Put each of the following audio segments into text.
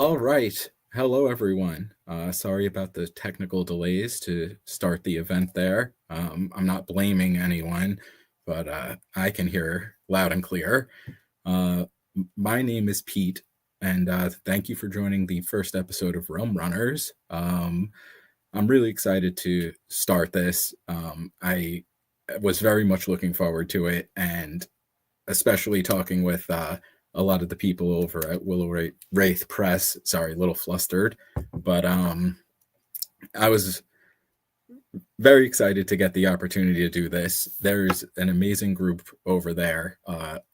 All right. Hello, everyone. Sorry about the technical delays to start the event there. I'm not blaming anyone, but I can hear loud and clear. Uh, my name is Pete, and thank you for joining the first episode of Realm Runners. I'm really excited to start this. I was very much looking forward to it, and especially talking with a lot of the people over at Willow Wraith Press. Sorry, a little flustered, but I was very excited to get the opportunity to do this. There's an amazing group over there.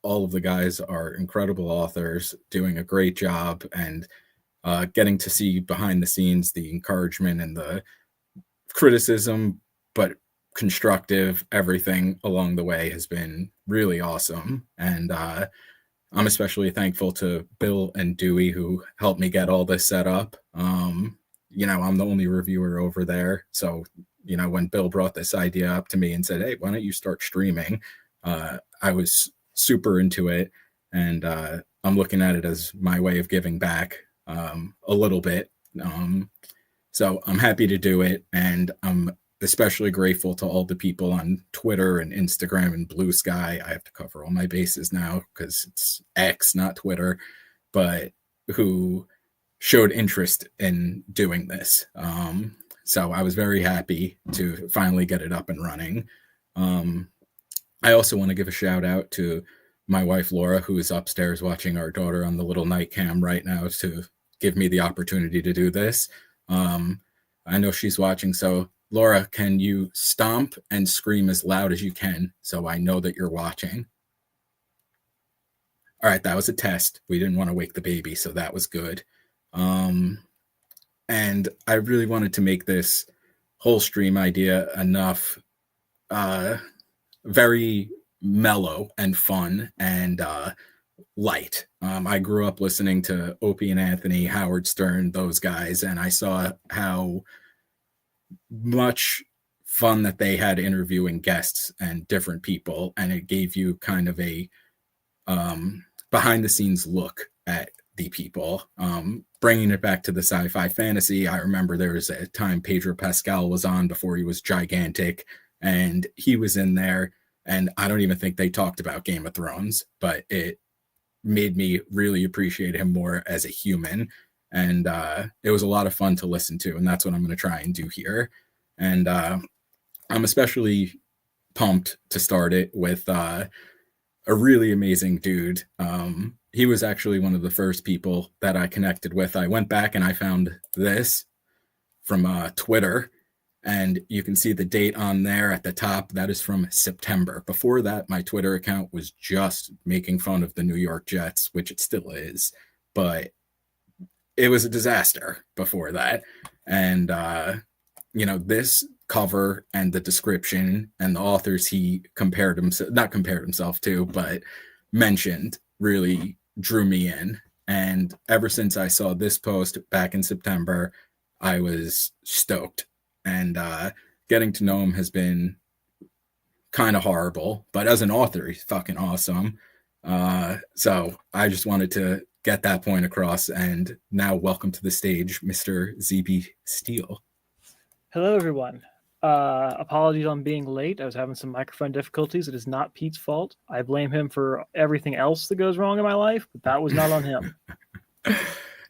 All of the guys are incredible authors, doing a great job, and getting to see behind the scenes the encouragement and the criticism, but constructive everything along the way has been really awesome. And I'm especially thankful to Bill and Dewey who helped me get all this set up. I'm the only reviewer over there, so when Bill brought this idea up to me and said, hey, why don't you start streaming, I was super into it, and I'm looking at it as my way of giving back a little bit. So I'm happy to do it, and I'm especially grateful to all the people on Twitter and Instagram and Blue Sky. I have to cover all my bases now because it's X, not Twitter, but who showed interest in doing this. So I was very happy to finally get it up and running. I also want to give a shout out to my wife, Laura, who is upstairs watching our daughter on the little night cam right now to give me the opportunity to do this. I know she's watching, so Laura, can you stomp and scream as loud as you can so I know that you're watching? All right, that was a test. We didn't want to wake the baby, so that was good. And I really wanted to make this whole stream idea enough very mellow and fun and light. I grew up listening to Opie and Anthony, Howard Stern, those guys, and I saw how much fun that they had interviewing guests and different people, and it gave you kind of a behind the scenes look at the people. Bringing it back to the sci-fi fantasy, I remember there was a time Pedro Pascal was on before he was gigantic, and he was in there, and I don't even think they talked about Game of Thrones, but it made me really appreciate him more as a human. And it was a lot of fun to listen to, and that's what I'm going to try and do here. And I'm especially pumped to start it with a really amazing dude. He was actually one of the first people that I connected with. I went back and I found this from Twitter, and you can see the date on there at the top. That is from September. Before that, my Twitter account was just making fun of the New York Jets, which it still is, but it was a disaster before that. And, this cover and the description and the authors he not compared himself to, but mentioned really drew me in. And ever since I saw this post back in September, I was stoked. And getting to know him has been kind of horrible, but as an author, he's fucking awesome. So I just wanted to get that point across. And now welcome to the stage, Mr. ZB Steele. Hello, everyone. Apologies on being late. I was having some microphone difficulties. It is not Pete's fault. I blame him for everything else that goes wrong in my life, but that was not on him.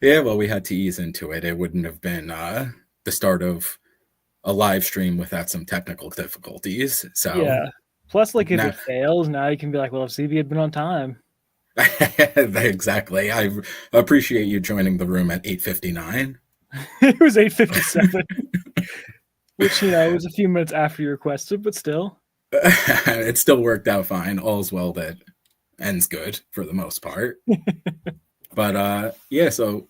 Yeah, well, we had to ease into it. It wouldn't have been the start of a live stream without some technical difficulties. So yeah. Plus, if it fails, now you can be like, well, if CB had been on time. Exactly. I appreciate you joining the room at 8:59. It was 8:57. Which, was a few minutes after you requested, but still. It still worked out fine. All's well that ends good for the most part. But so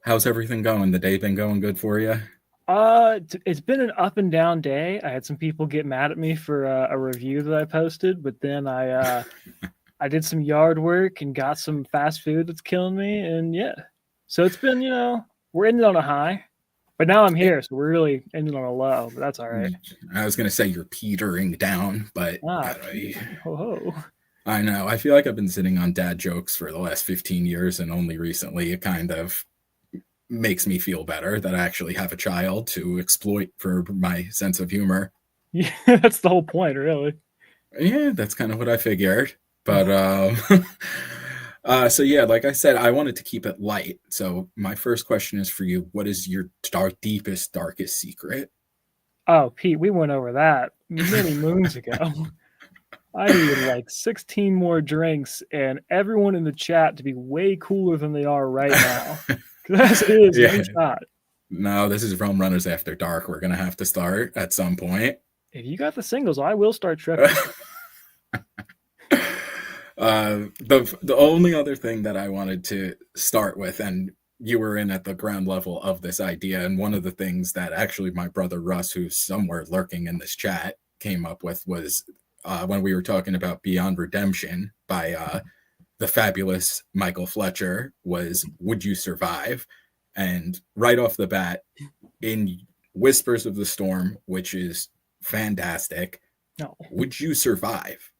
how's everything going? The day been going good for you? It's been an up and down day. I had some people get mad at me for a review that I posted, but then I did some yard work and got some fast food that's killing me, and yeah. So it's been, we're ending on a high. But now I'm here, so we're really ending on a low, but that's all right. I was going to say you're petering down, but I know. I feel like I've been sitting on dad jokes for the last 15 years, and only recently it kind of makes me feel better that I actually have a child to exploit for my sense of humor. Yeah, that's the whole point, really. Yeah, that's kind of what I figured. But so yeah, like I said, I wanted to keep it light. So my first question is for you: what is your deepest, darkest secret? Oh, Pete, we went over that many moons ago. I need like 16 more drinks and everyone in the chat to be way cooler than they are right now. Because as it is, no Yeah. shot. No, this is Realm Runners After Dark. We're gonna have to start at some point. If you got the singles, I will start tripping. The only other thing that I wanted to start with, and you were in at the ground level of this idea, and one of the things that actually my brother Russ, who's somewhere lurking in this chat, came up with was when we were talking about Beyond Redemption by the fabulous Michael Fletcher, was Would You Survive? And right off the bat, in Whispers of the Storm, which is fantastic, No. would you survive?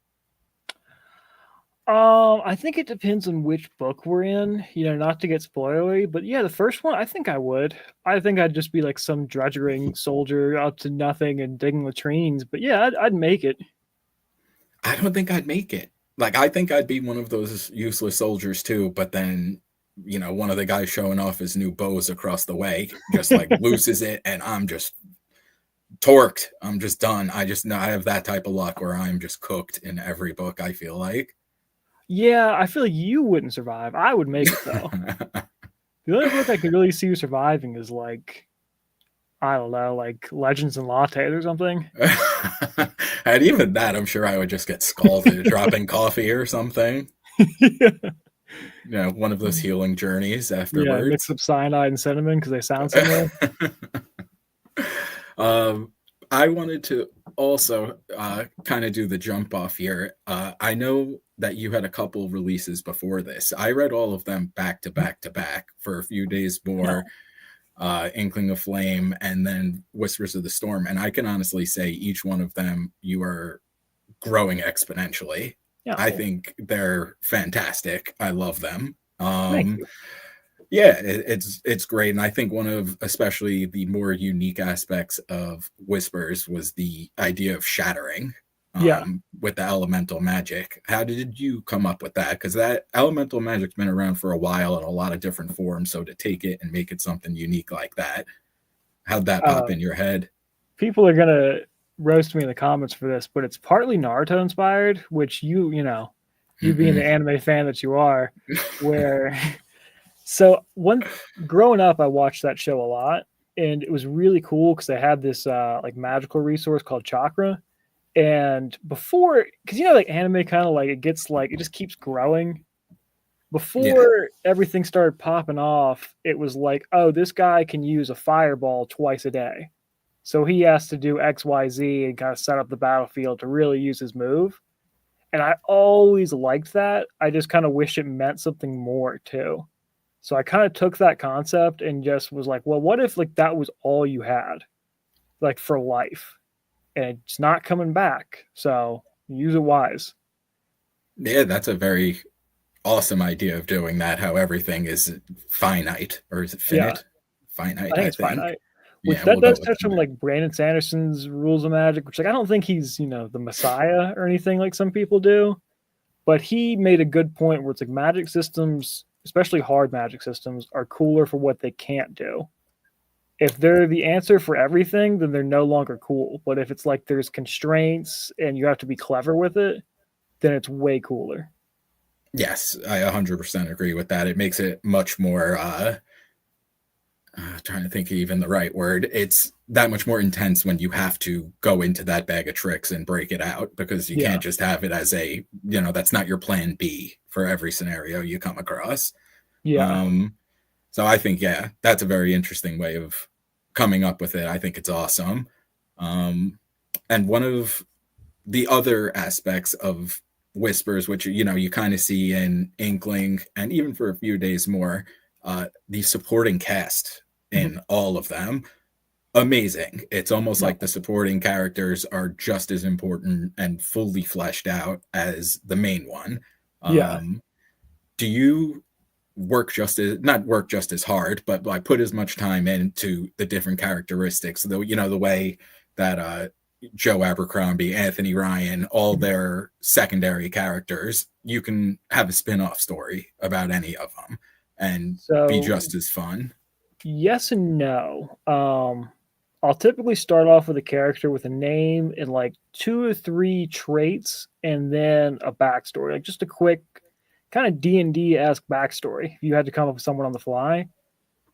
I think it depends on which book we're in, not to get spoilery, but yeah, the first one, I think I would. I think I'd just be like some drudgering soldier up to nothing and digging latrines, but yeah, I'd make it. I don't think I'd make it. Like, I think I'd be one of those useless soldiers too, but then, one of the guys showing off his new bows across the way just like loses it, and I'm just torqued. I'm just done. I just know I have that type of luck where I'm just cooked in every book, I feel like. Yeah, I feel like you wouldn't survive. I would make it though. The only book I could really see you surviving is like, I don't know, like Legends and Lattes or something. And even that, I'm sure I would just get scalded dropping coffee or something. Yeah. One of those healing journeys Yeah, mix afterwards. up cyanide and cinnamon because they sound similar. I wanted to also kind of do the jump off here. I know that you had a couple releases before this. I read all of them back to back to back for a few days more. Inkling of Flame, and then Whispers of the Storm. And I can honestly say each one of them, you are growing exponentially. Yeah. I think they're fantastic. I love them. Thank you. Yeah, it's great. And I think one of especially the more unique aspects of Whispers was the idea of shattering. Yeah. With the elemental magic. How did you come up with that? Because that elemental magic's been around for a while in a lot of different forms. So to take it and make it something unique like that, how'd that pop in your head? People are gonna roast me in the comments for this, but it's partly Naruto inspired, which you being the anime fan that you are, where so growing up I watched that show a lot, and it was really cool because they had this like magical resource called chakra. And before, because like anime kind of like it gets like it just keeps growing. Before everything started popping off, it was like, oh, this guy can use a fireball twice a day. So he has to do XYZ and kind of set up the battlefield to really use his move. And I always liked that. I just kind of wish it meant something more too. So I kind of took that concept and just was like, well, what if like that was all you had, like for life? And it's not coming back. So use it wise. Yeah, that's a very awesome idea of doing that. How everything is finite, or is it finite? Yeah. Finite, I think it's finite. Which Yeah, that we'll does go touch on like Brandon Sanderson's rules of magic, which like I don't think he's the messiah or anything like some people do, but he made a good point where it's like magic systems, especially hard magic systems, are cooler for what they can't do. If they're the answer for everything, then they're no longer cool. But if it's like there's constraints and you have to be clever with it, then it's way cooler. Yes, I 100% agree with that. It makes it much more trying to think of even the right word. It's that much more intense when you have to go into that bag of tricks and break it out, because you can't just have it as a, that's not your plan B for every scenario you come across. Yeah. So I think, yeah, that's a very interesting way of coming up with it. I think it's awesome. And one of the other aspects of Whispers, which, you kind of see in Inkling and even for a few days more, the supporting cast in all of them, amazing. It's almost like the supporting characters are just as important and fully fleshed out as the main one. Yeah. Do you not work just as hard, but like put as much time into the different characteristics. Though, the way that Joe Abercrombie, Anthony Ryan, all their secondary characters, you can have a spin-off story about any of them and be So just as fun. yes and no. I'll typically start off with a character with a name and like 2 or 3 traits, and then a backstory, like just a quick kind of D&D-esque backstory. If you had to come up with someone on the fly,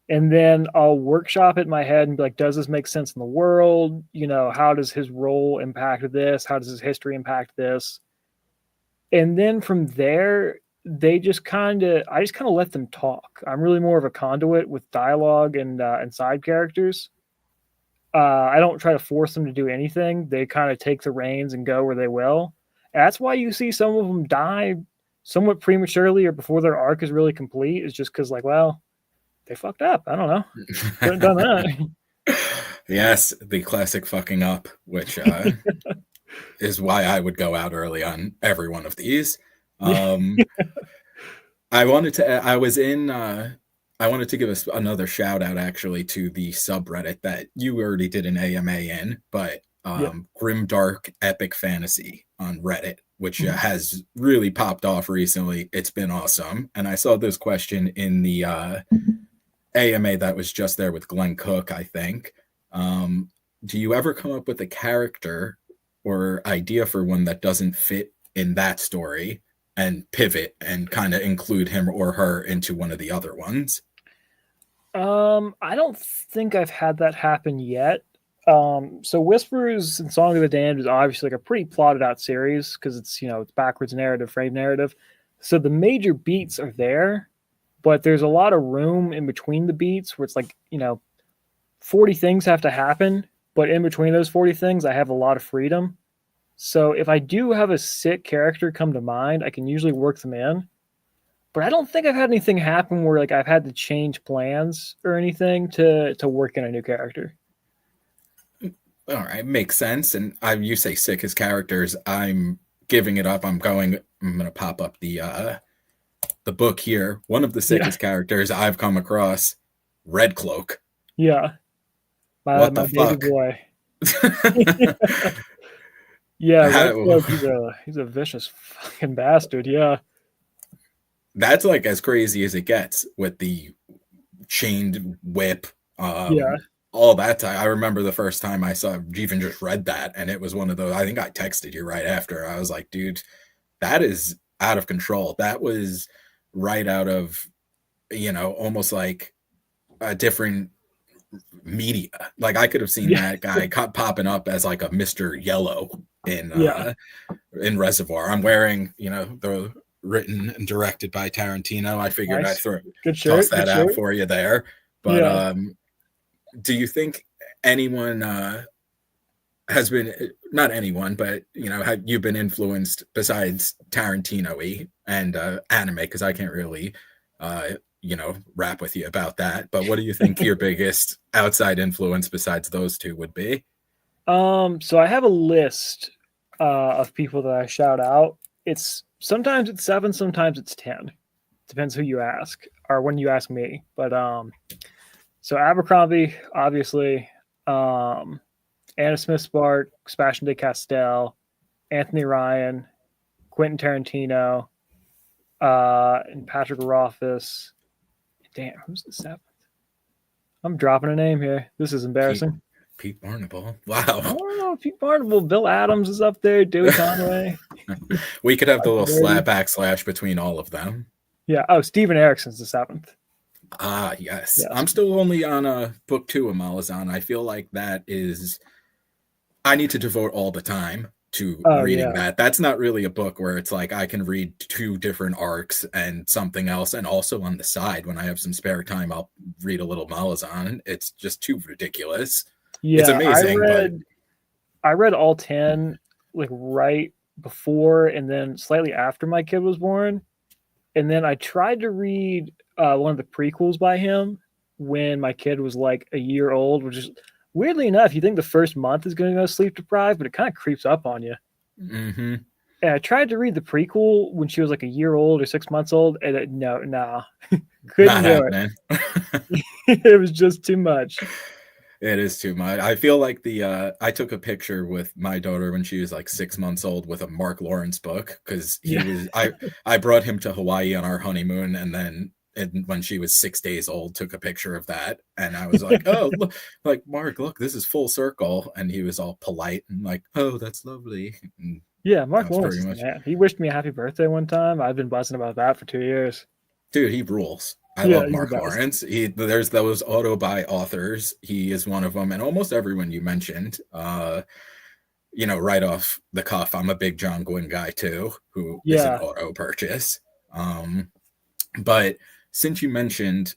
and then I'll workshop it in my head and be like, does this make sense in the world? How does his role impact this? How does his history impact this? And then from there, I just kind of let them talk. I'm really more of a conduit with dialogue and side characters. I don't try to force them to do anything. They kind of take the reins and go where they will. That's why you see some of them die somewhat prematurely or before their arc is really complete. Is just because, like, well, they fucked up. I don't know. Couldn't done that. Yes, the classic fucking up, which is why I would go out early on every one of these. I wanted to give another shout out actually to the subreddit that you already did an AMA in, but Grimdark Epic Fantasy on Reddit, which has really popped off recently. It's been awesome. And I saw this question in the AMA that was just there with Glenn Cook, I think. Do you ever come up with a character or idea for one that doesn't fit in that story and pivot and kind of include him or her into one of the other ones? I don't think I've had that happen yet. So Whispers and Song of the Damned is obviously like a pretty plotted out series because it's backwards narrative, frame narrative. So the major beats are there, but there's a lot of room in between the beats where it's like, 40 things have to happen, but in between those 40 things, I have a lot of freedom. So if I do have a sick character come to mind, I can usually work them in. But I don't think I've had anything happen where like I've had to change plans or anything to work in a new character. All right, makes sense. And you say sick as characters. I'm giving it up. I'm gonna pop up the book here. One of the sickest characters I've come across, Red Cloak. Yeah. What my the fuck? Baby boy. Yeah, Red Cloak, he's a vicious fucking bastard, yeah. That's like as crazy as it gets with the chained whip. All that time. I remember the first time I even just read that, and it was one of those. I think I texted you right after. I was like, dude, that is out of control. That was right out of, almost like a different media. Like I could have seen that guy popping up as like a Mr. Yellow in Reservoir. I'm wearing, the written and directed by Tarantino. I figured I'd toss that out for you there. But do you think anyone has been, not anyone, but have you been influenced besides Tarantino-y and anime? Because I can't really rap with you about that. But what do you think your biggest outside influence besides those two would be? So I have a list of people that I shout out. Sometimes it's 7, sometimes it's 10. Depends who you ask or when you ask me. But so Abercrombie, obviously, Anna Smith Spark, Sebastian de Castell, Anthony Ryan, Quentin Tarantino, and Patrick Rothfuss. Damn, who's the 7th? I'm dropping a name here. This is embarrassing. Pete Barnable. Wow. Oh, Pete Barnable. Bill Adams is up there. Dewey Conway. We could have the little // between all of them. Yeah. Oh, Steven Erickson's the 7th. Ah, yes. I'm still only on book 2 of Malazan. I feel like that is... I need to devote all the time to reading that. That's not really a book where it's like I can read 2 different arcs and something else, and also on the side when I have some spare time I'll read a little Malazan. It's just too ridiculous. Yeah, it's amazing. I read all 10 like right before and then slightly after my kid was born, and then I tried to read one of the prequels by him when my kid was like a year old, which is weirdly enough, you think the first month is going to go sleep deprived, but it kind of creeps up on you. Mm-hmm. And I tried to read the prequel when she was like a year old or 6 months old, and no, couldn't Not do it. happening. It was just too much. It is too much. I feel like I took a picture with my daughter when she was like 6 months old with a Mark Lawrence book because Yeah, I brought him to Hawaii on our honeymoon, and then when she was 6 days old, took a picture of that, and I was like, oh, look, like Mark, look, this is full circle, and he was all polite and like, oh, that's lovely. And yeah. that Mark was Lawrence pretty is the much, man. He wished me a happy birthday one time. I've been buzzing about that for 2 years. dude, he rules. I Yeah, love he's the Mark best. Lawrence. There's those auto-buy authors. He is one of them, and almost everyone you mentioned. Right off the cuff, I'm a big John Gwynn guy too, who is an Yeah, auto purchase. But since you mentioned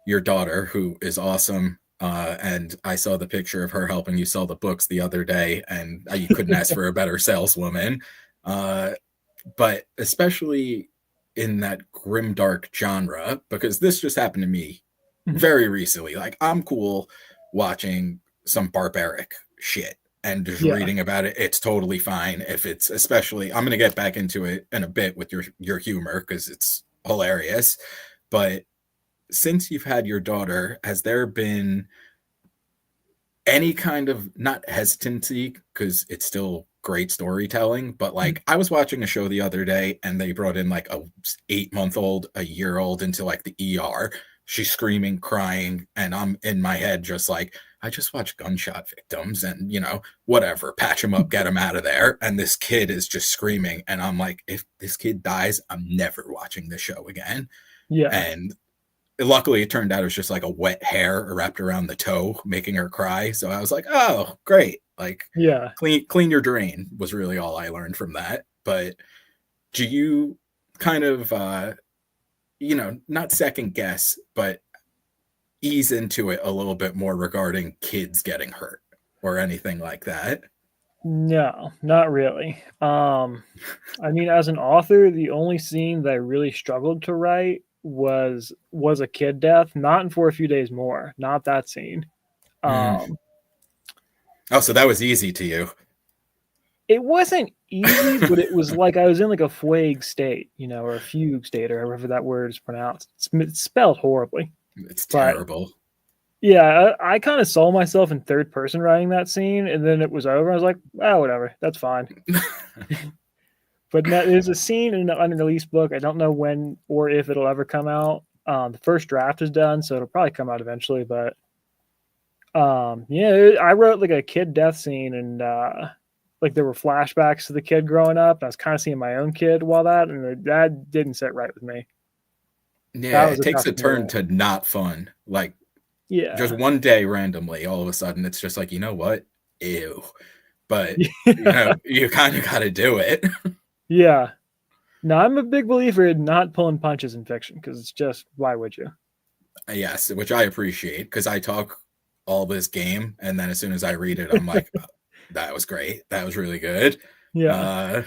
your daughter, who is awesome, and I saw the picture of her helping you sell the books the other day, and you couldn't ask for a better saleswoman. But especially in that grimdark genre, because this just happened to me very recently. Like, I'm cool watching some barbaric shit and just yeah, reading about it. It's totally fine if it's, especially, I'm going to get back into it in a bit with your humor because it's hilarious. But since you've had your daughter, has there been any kind of, not hesitancy, because it's still great storytelling, but like I was watching a show the other day and they brought in like a 8-month-old, a year old into like the ER. She's screaming, crying, and I'm in my head just like, I just watched gunshot victims and whatever, patch them up, get them out of there. And this kid is just screaming, and I'm like, if this kid dies, I'm never watching this show again. yeah, And luckily it turned out it was just like a wet hair wrapped around the toe making her cry, so I was like, oh great, like yeah. clean your drain was really all I learned from that. But do you kind of not second guess, but ease into it a little bit more regarding kids getting hurt or anything like that? No, not really. I mean, as an author, the only scene that I really struggled to write was a kid death, not in For a Few Days More, not that scene. Mm. Um, Oh, so that was easy to you. it wasn't easy, but it was like I was in like a fugue state, or a fugue state, or however that word is pronounced. It's spelled horribly, It's but terrible. yeah, I kind of saw myself in third person writing that scene, and then it was over. I was like, oh, whatever, that's fine. But no, there's a scene in the unreleased book. I don't know when or if it'll ever come out. The first draft is done, so it'll probably come out eventually. But yeah, I wrote like a kid death scene, and like there were flashbacks to the kid growing up. And I was kind of seeing my own kid while and that didn't sit right with me. Yeah, That was it a takes tough a one to turn write. to not fun. Like, just Yeah, one day randomly, all of a sudden, it's just like, you know what? Ew. But, you kind of got to do it. yeah. No, I'm a big believer in not pulling punches in fiction because it's just why would you? Yes, which I appreciate because I talk all this game. And then as soon as I read it, I'm like, oh, that was great. That was really good. Yeah. Uh,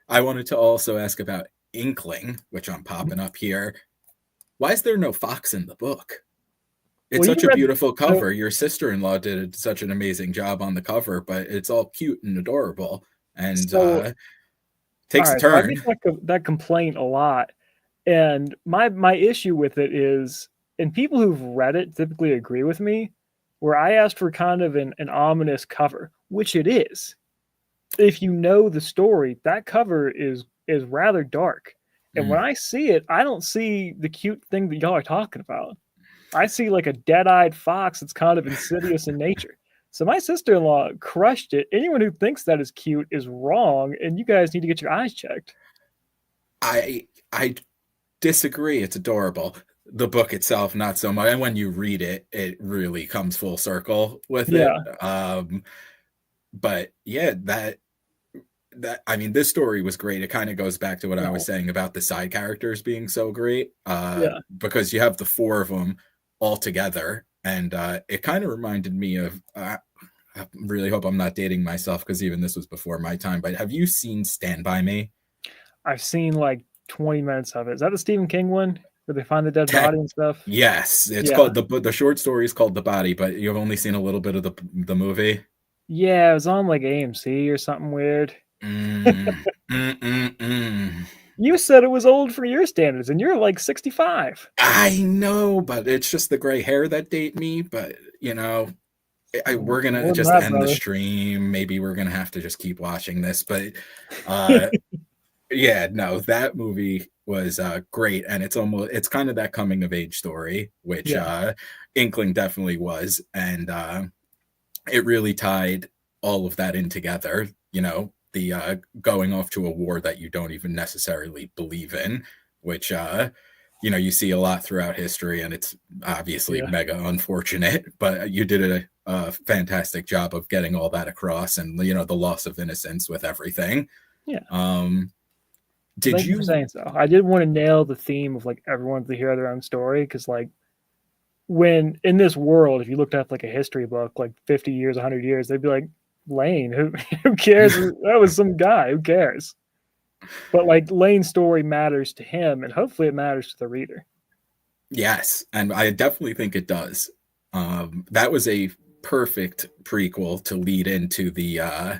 I wanted to also ask about Inkling, which I'm popping up here. Why is there no fox in the book? It's Well, you such a read beautiful so cover. Your sister-in-law did such an amazing job on the cover, but it's all cute and adorable, and so all takes a right. So I get turn. that complaint a lot, and my issue with it is, and people who've read it typically agree with me, where I asked for kind of an ominous cover, which it is. If you know the story, that cover is rather dark. And when Mm. I see it, I don't see the cute thing that y'all are talking about. I see like a dead-eyed fox that's kind of insidious in nature. So my sister-in-law crushed it. Anyone who thinks that is cute is wrong, and you guys need to get your eyes checked. I disagree. It's adorable. The book itself, not so much. And when you read it, it really comes full circle with it. Yeah, But yeah, that I mean, this story was great. It kind of goes back to what I was no, saying about the side characters being so great, yeah. because you have the four of them all together, and it kind of reminded me of. I really hope I'm not dating myself because even this was before my time. But have you seen Stand by Me? I've seen like 20 minutes of it. Is that the Stephen King one where they find the dead body and stuff? Yes, it's Yeah. called the short story is called The Body, but you've only seen a little bit of the movie. Yeah, it was on like AMC or something weird. Mm, mm, mm, mm. You said it was old for your standards, and you're like 65. I know, but it's just the gray hair that date me. But we're gonna More than just that, end the brother. stream. Maybe we're gonna have to just keep watching this. But uh, yeah, no, that movie was great, and it's kind of that coming of age story, which Yeah, Inkling definitely was, and it really tied all of that in together. The going off to a war that you don't even necessarily believe in, which you see a lot throughout history, and it's obviously yeah. mega unfortunate. But you did a fantastic job of getting all that across, and the loss of innocence with everything. Yeah. Um, Well, did thank you for you? saying so. I did want to nail the theme of like everyone to hear their own story because like when in this world, if you looked up like a history book, like 50 years, 100 years, they'd be like, Lane, who cares? That was some guy. Who cares? But like Lane's story matters to him, and hopefully it matters to the reader. Yes, and I definitely think it does. That was a perfect prequel to lead into the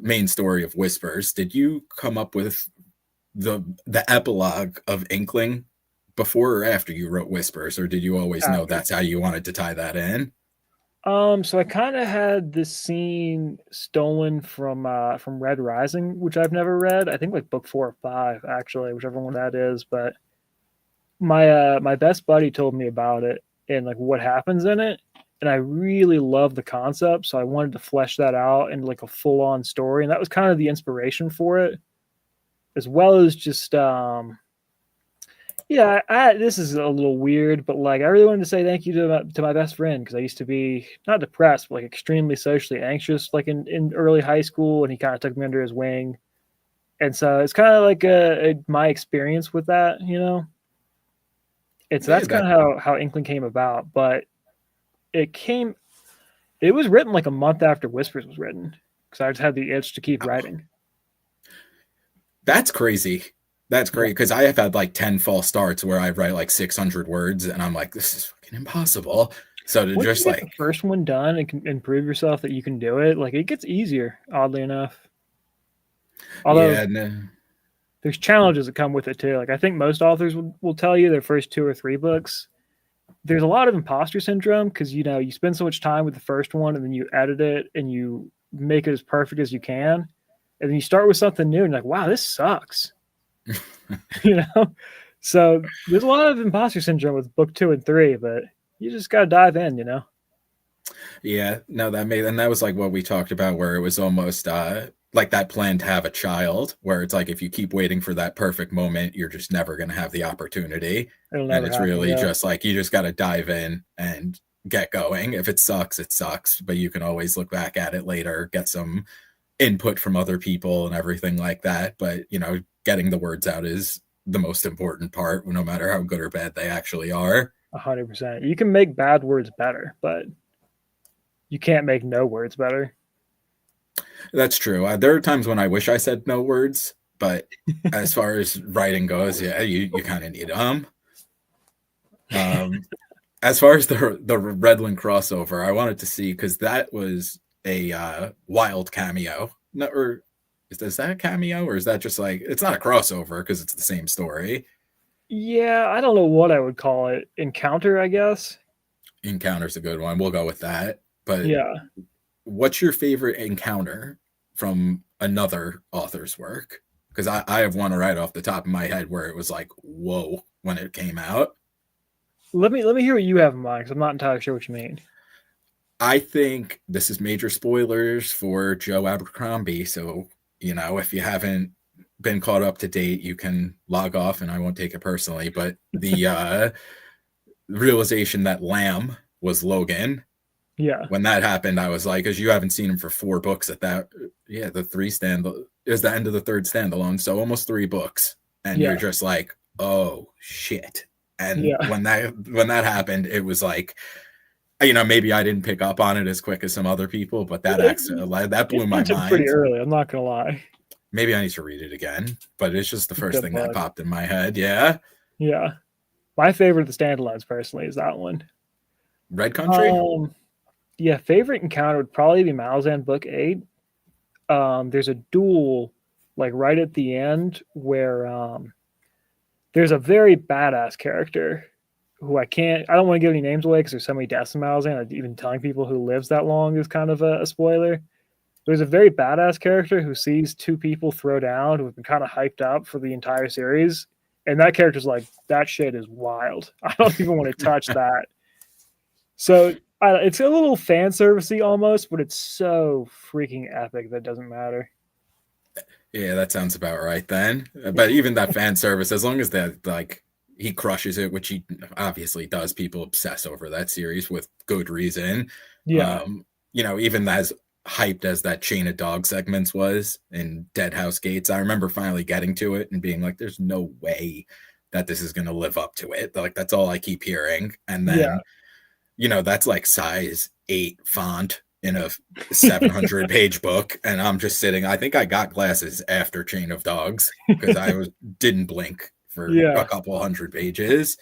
main story of Whispers. Did you come up with the epilogue of Inkling before or after you wrote Whispers, or did you always know After. that's how you wanted to tie that in? So I kind of had this scene stolen from Red Rising, which I've never read. I think like book 4 or 5, actually, whichever one that is. But my best buddy told me about it and like what happens in it, and I really love the concept, so I wanted to flesh that out in like a full on story, and that was kind of the inspiration for it, as well as just yeah, this is a little weird, but like I really wanted to say thank you to my best friend because I used to be not depressed, but like extremely socially anxious, like in early high school, and he kind of took me under his wing, and so it's kind of like my experience with that, you know. And so Yeah, that's that kind of how Inkling came about, but it came it was written like a month after Whispers was written because I just had the itch to keep writing. that's crazy. That's Yeah. great because I have had like 10 false starts where I write like 600 words, and I'm like, this is fucking impossible. So to Once you just get the like, first one done and can prove yourself that you can do it, like it gets easier, oddly enough. Although yeah, no, there's challenges that come with it too. Like I think most authors will tell you their first 2 or 3 books. There's a lot of imposter syndrome because you spend so much time with the first one and then you edit it and you make it as perfect as you can. And then you start with something new and you're like, wow, this sucks. you know? So there's a lot of imposter syndrome with book 2 and 3, but you just gotta dive in. yeah, no, and that was like what we talked about, where it was almost like that plan to have a child, where it's like if you keep waiting for that perfect moment, you're just never going to have the opportunity. It'll And never it's happen. really Yeah. just like you just got to dive in and get going. If it sucks, it sucks, but you can always look back at it later, get some input from other people and everything like that. But, getting the words out is the most important part, no matter how good or bad they actually are. 100%. You can make bad words better, but you can't make no words better. That's true. There are times when I wish I said no words, but as far as writing goes, yeah, you kind of need them. Um, as far as the Redland crossover, I wanted to see because that was a wild cameo. No, or is that a cameo, or is that just like it's not a crossover because it's the same story? Yeah, I don't know what I would call it. Encounter, I guess. Encounter's a good one. We'll go with that. But Yeah. what's your favorite encounter from another author's work? Because I have one right off the top of my head where it was like, whoa, when it came out. Let me hear what you have in mind because I'm not entirely sure what you mean. I think this is major spoilers for Joe Abercrombie. So, if you haven't been caught up to date, you can log off and I won't take it personally. But the realization that Lamb was Logan, Yeah. when that happened, I was like, because you haven't seen him for 4 books at that. Yeah, the three stand is the end of the third standalone. So almost 3 books. And you're Yeah. just like, oh shit. And Yeah. when that happened, it was like, maybe I didn't pick up on it as quick as some other people, but that It, accident, that it blew my hits him pretty mind. early. I'm not gonna lie. Maybe I need to read it again, but it's just the It's a first good thing that book. popped in my head. Yeah. Yeah. My favorite of the standalones personally is that one. Red Country? Um, yeah, favorite encounter would probably be Malzahn book 8. there's a duel like right at the end where there's a very badass character who I don't want to give any names away because there's so many decimals in it. Even telling people who lives that long is kind of a spoiler. There's a very badass character who sees two people throw down who have been kind of hyped up for the entire series. And that character's like, that shit is wild. I don't even want to touch that. So it's a little fan servicey almost, but it's so freaking epic that it doesn't matter. Yeah, that sounds about right then. But even that fan service, as long as that like he crushes it, which he obviously does, people obsess over that series with good reason. Yeah. Even as hyped as that chain of dog segments was in Dead House Gates, I remember finally getting to it and being like, there's no way that this is going to live up to it. Like, that's all I keep hearing. And then, that's like size 8 font in a 700 page book, and I'm just sitting. I think I got glasses after Chain of Dogs because didn't blink for a couple hundred pages.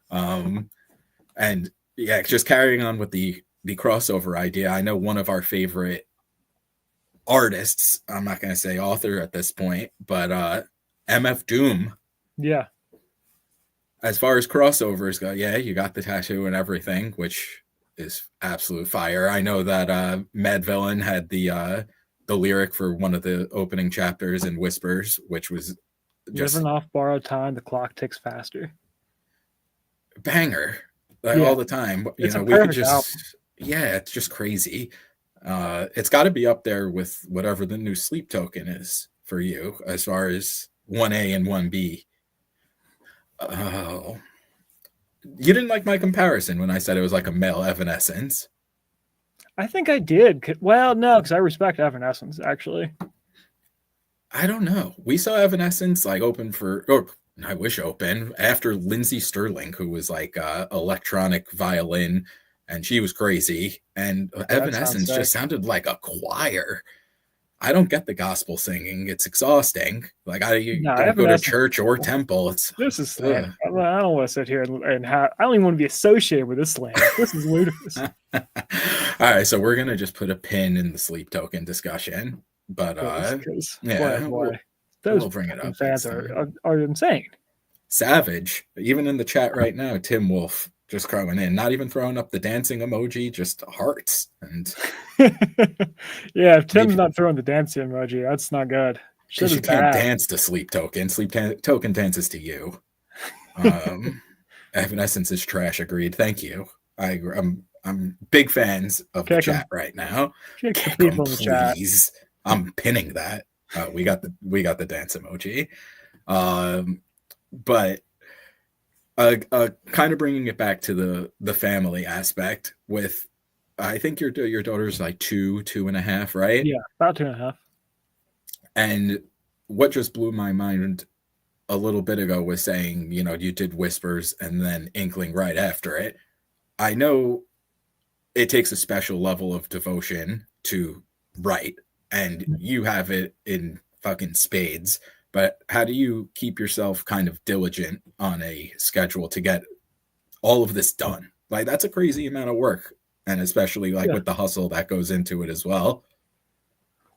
And yeah, just carrying on with the crossover idea. I know one of our favorite artists, I'm not going to say author at this point, but MF Doom. Yeah. As far as crossovers go, yeah, you got the tattoo and everything, which is absolute fire. I know that Mad Villain had the lyric for one of the opening chapters in Whispers, which was just living off borrowed time. The clock ticks faster. Banger, like all the time. We could just album. Yeah, it's just crazy. It's got to be up there with whatever the new sleep token is for you, as far as 1A and 1B. Oh. You didn't like my comparison when I said it was like a male Evanescence. I think I did. Well, no, because I respect Evanescence, actually. I don't know. We saw Evanescence like open after Lindsey Sterling, who was like electronic violin, and she was crazy. And Evanescence just sounded like a choir. I don't get the gospel singing. It's exhausting. Like don't go to church or temple. This is slang. I don't want to sit here and I don't even want to be associated with this slang. This is ludicrous. All right, so we're gonna just put a pin in the sleep token discussion. But boy. We'll bring it up. Fans are insane. Savage. Even in the chat right now, Tim Wolf just crowing in, not even throwing up the dancing emoji, just hearts. And yeah, if Tim's not throwing the dancing emoji, that's not good. Because you can't dance to Sleep Token. Token dances to you. Evanescence is trash. Agreed. Thank you. I'm big fans of the chat right now. Kick them, please. I'm pinning that. We got the dance emoji. But kind of bringing it back to the family aspect with, I think your daughter's like 2.5, right? Yeah, about 2.5. And what just blew my mind a little bit ago was saying, you did Whispers and then Inkling right after it. I know it takes a special level of devotion to write, and you have it in fucking spades. But how do you keep yourself kind of diligent on a schedule to get all of this done? Like, that's a crazy amount of work. And especially with the hustle that goes into it as well.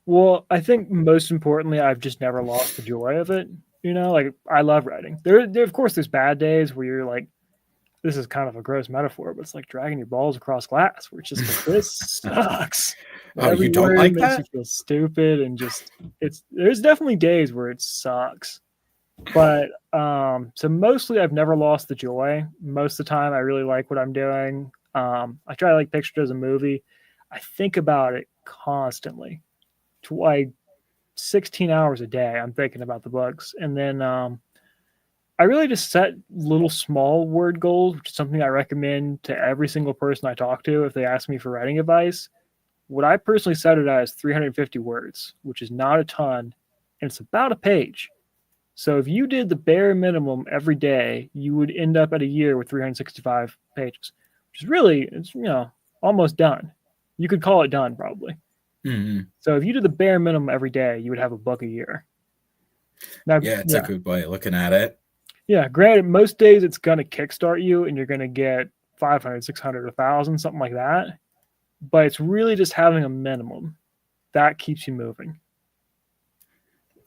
Well, I think most importantly, I've just never lost the joy of it. Like, I love writing. There of course, there's bad days where you're like, this is kind of a gross metaphor, but it's like dragging your balls across glass, where it's just like, this sucks. Every you don't like makes that? You feel stupid, and just there's definitely days where it sucks. But so mostly I've never lost the joy. Most of the time I really like what I'm doing. I try to like picture it as a movie. I think about it constantly. Like 16 hours a day I'm thinking about the books. And then I really just set little small word goals, which is something I recommend to every single person I talk to if they ask me for writing advice. What I personally set it as 350 words, which is not a ton, and it's about a page. So if you did the bare minimum every day, you would end up at a year with 365 pages, which is really, it's almost done. You could call it done probably. Mm-hmm. So if you did the bare minimum every day, you would have a book a year. Now, it's a good way of looking at it. Yeah, granted, most days it's going to kickstart you and you're going to get 500, 600, 1,000, something like that. But it's really just having a minimum that keeps you moving.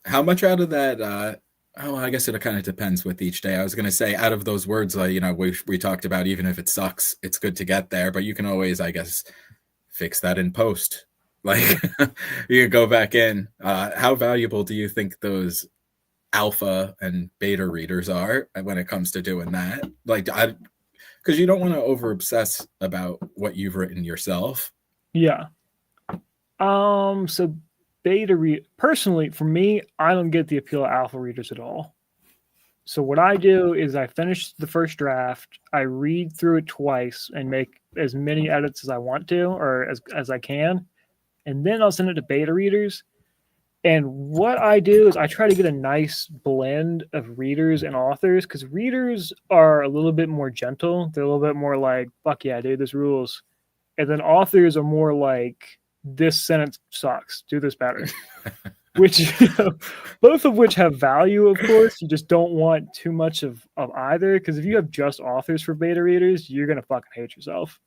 How much out of that? Oh, I guess it kind of depends with each day. I was going to say, out of those words, we talked about, even if it sucks, it's good to get there. But you can always, I guess, fix that in post. Like you can go back in. How valuable do you think those alpha and beta readers are when it comes to doing that? Like, because you don't want to over obsess about what you've written yourself. Yeah. So personally, for me, I don't get the appeal of alpha readers at all. So what I do is I finish the first draft, I read through it twice and make as many edits as I want to, or as I can, and then I'll send it to beta readers. And what I do is I try to get a nice blend of readers and authors, because readers are a little bit more gentle. They're a little bit more like, fuck yeah, dude, this rules. And then authors are more like, this sentence sucks, do this better. Which, both of which have value, of course. You just don't want too much of either, because if you have just authors for beta readers, you're going to fucking hate yourself.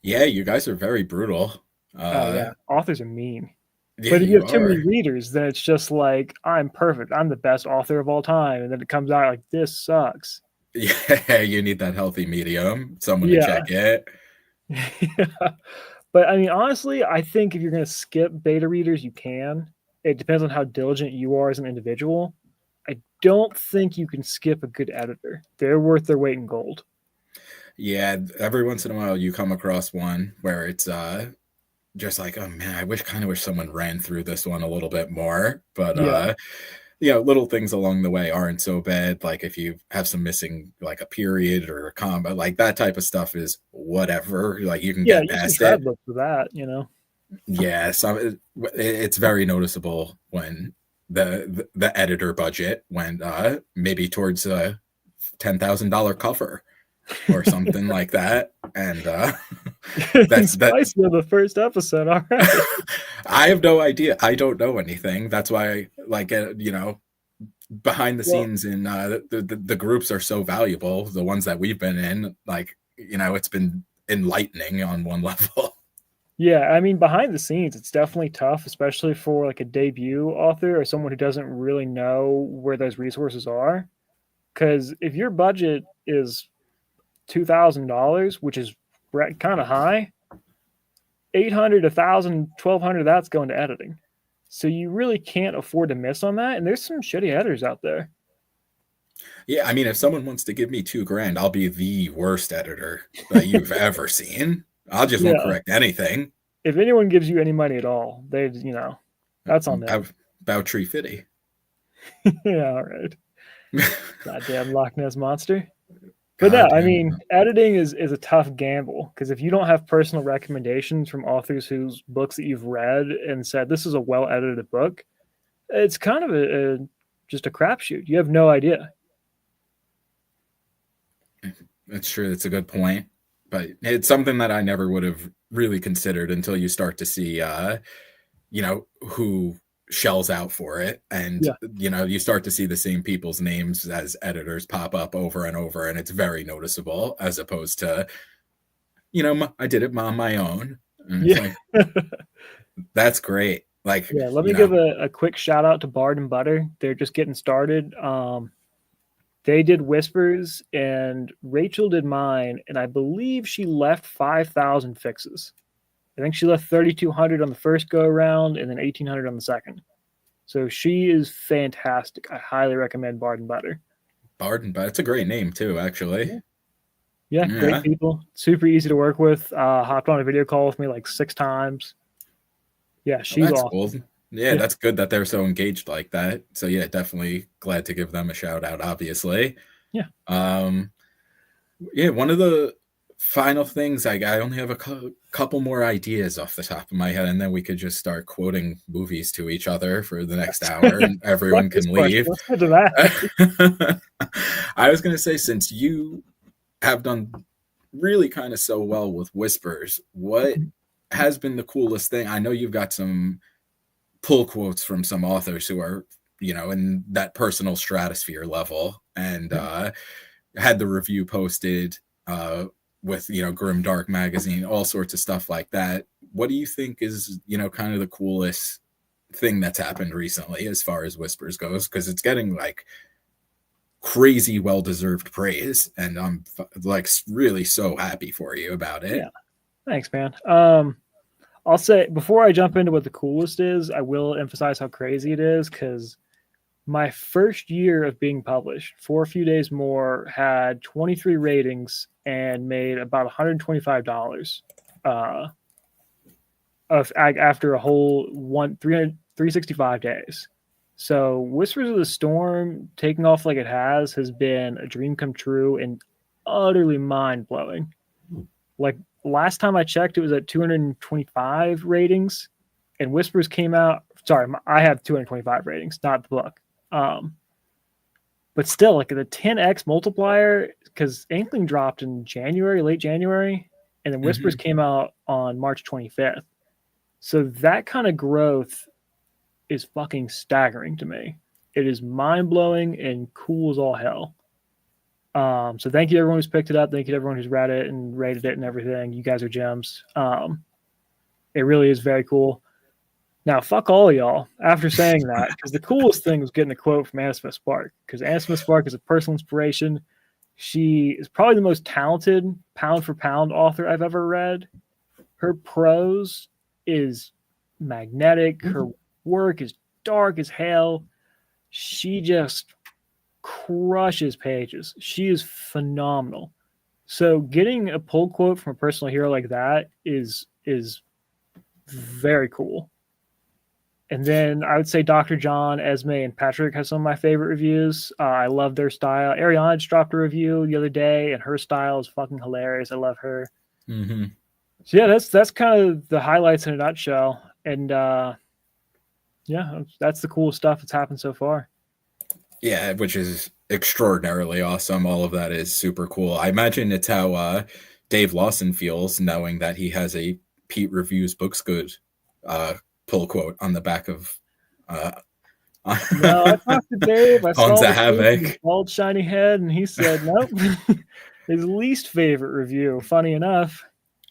Yeah, you guys are very brutal. Oh, yeah. Authors are mean. Yeah, But if you you have too many are. readers, then it's just like, I'm perfect. I'm the best author of all time. And then it comes out like, this sucks. Yeah, you need that healthy medium, someone to Yeah. check it. Yeah. But I mean, honestly, I think if you're going to skip beta readers, you can. It depends on how diligent you are as an individual. I don't think you can skip a good editor. They're worth their weight in gold. Yeah, every once in a while you come across one where it's just like, oh man, I kind of wish someone ran through this one a little bit more. But Yeah. little things along the way aren't so bad. Like if you have some missing, like a period or a comma, like that type of stuff is whatever. Like you can Yeah, get use some past trad it. books for that. Yeah, it's very noticeable when the editor budget went maybe towards a $10,000 cover or something like that, and that's that. Spicy of the first episode. All right. I have no idea. I don't know anything. That's why, like, behind the Well, scenes in the groups are so valuable. The ones that we've been in, like, it's been enlightening on one level. yeah, I mean, behind the scenes, it's definitely tough, especially for like a debut author or someone who doesn't really know where those resources are. Because if your budget is $2,000, which is kind of high, 800, 1,000, 1,200, that's going to editing. So you really can't afford to miss on that. And there's some shitty editors out there. Yeah, I mean, if someone wants to give me $2,000, I'll be the worst editor that you've ever seen. I just won't Yeah. correct anything. If anyone gives you any money at all, that's on them. Bow Tree Fitty. Yeah, all right. Goddamn Loch Ness monster. But yeah, I Goddamn. mean, editing is a tough gamble, because if you don't have personal recommendations from authors whose books that you've read and said this is a well edited book, it's kind of just a crapshoot. You have no idea. That's true. That's a good point. But it's something that I never would have really considered until you start to see, who shells out for it. And, Yeah. you start to see the same people's names as editors pop up over and over. And it's very noticeable as opposed to, I did it on my own. And it's Yeah. like, that's great. Like, Yeah. Let me give a quick shout out to Bard and Butter. They're just getting started. They did Whispers and Rachel did mine, and I believe she left 5,000 fixes. I think she left 3,200 on the first go around and then 1,800 on the second. So she is fantastic. I highly recommend Bard and Butter. Bard and Butter. It's a great name too, actually. Yeah, great people. Super easy to work with. Hopped on a video call with me like 6 times. Yeah, she's that's awesome. cool. Yeah, that's good that they're so engaged like that. So yeah, definitely glad to give them a shout out, obviously. Yeah. Yeah, one of the final things, I only have a couple more ideas off the top of my head, and then we could just start quoting movies to each other for the next hour and everyone can leave. Let's get to that. I was going to say, since you have done really kind of so well with Whispers, what has been the coolest thing? I know you've got some pull quotes from some authors who are, in that personal stratosphere level, and had the review posted with, Grimdark magazine, all sorts of stuff like that. What do you think is, kind of the coolest thing that's happened recently as far as Whispers goes, because it's getting like crazy well-deserved praise, and I'm like really so happy for you about it. Yeah, thanks, man. I'll say before I jump into what the coolest is, I will emphasize how crazy it is because my first year of being published, For a Few Days More, had 23 ratings and made about $125 after a whole 365 days. So Whispers of the Storm taking off like it has been a dream come true and utterly mind blowing. Like last time I checked, it was at 225 ratings, and Whispers came out. Sorry, I have 225 ratings, not the book. But still, like the 10x multiplier, because Inkling dropped in January, late January, and then Whispers came out on March 25th. So that kind of growth is fucking staggering to me. It is mind blowing and cool as all hell. So thank you to everyone who's picked it up. Thank you to everyone who's read it and rated it and everything. You guys are gems. It really is very cool. Now, fuck all of y'all after saying that, because the coolest thing was getting a quote from Anna Smith Spark, because Anna Smith Spark is a personal inspiration. She is probably the most talented pound for pound author I've ever read. Her prose is magnetic. Her work is dark as hell. She just crushes pages. She is phenomenal. So getting a pull quote from a personal hero like that is very cool. And then I would say Dr. John, Esme, and Patrick have some of my favorite reviews. I love their style. Ariana just dropped a review the other day, and her style is fucking hilarious. I love her. Mm-hmm. So yeah, that's kind of the highlights in a nutshell. And yeah, that's the cool stuff that's happened so far. Yeah, which is extraordinarily awesome. All of that is super cool. I imagine it's how Dave Lawson feels knowing that he has a Pete Reviews Books Good pull quote on the back of No, I talked to Dave. I saw Tons of the Havoc. bald shiny head, and he said nope. His least favorite review. Funny enough.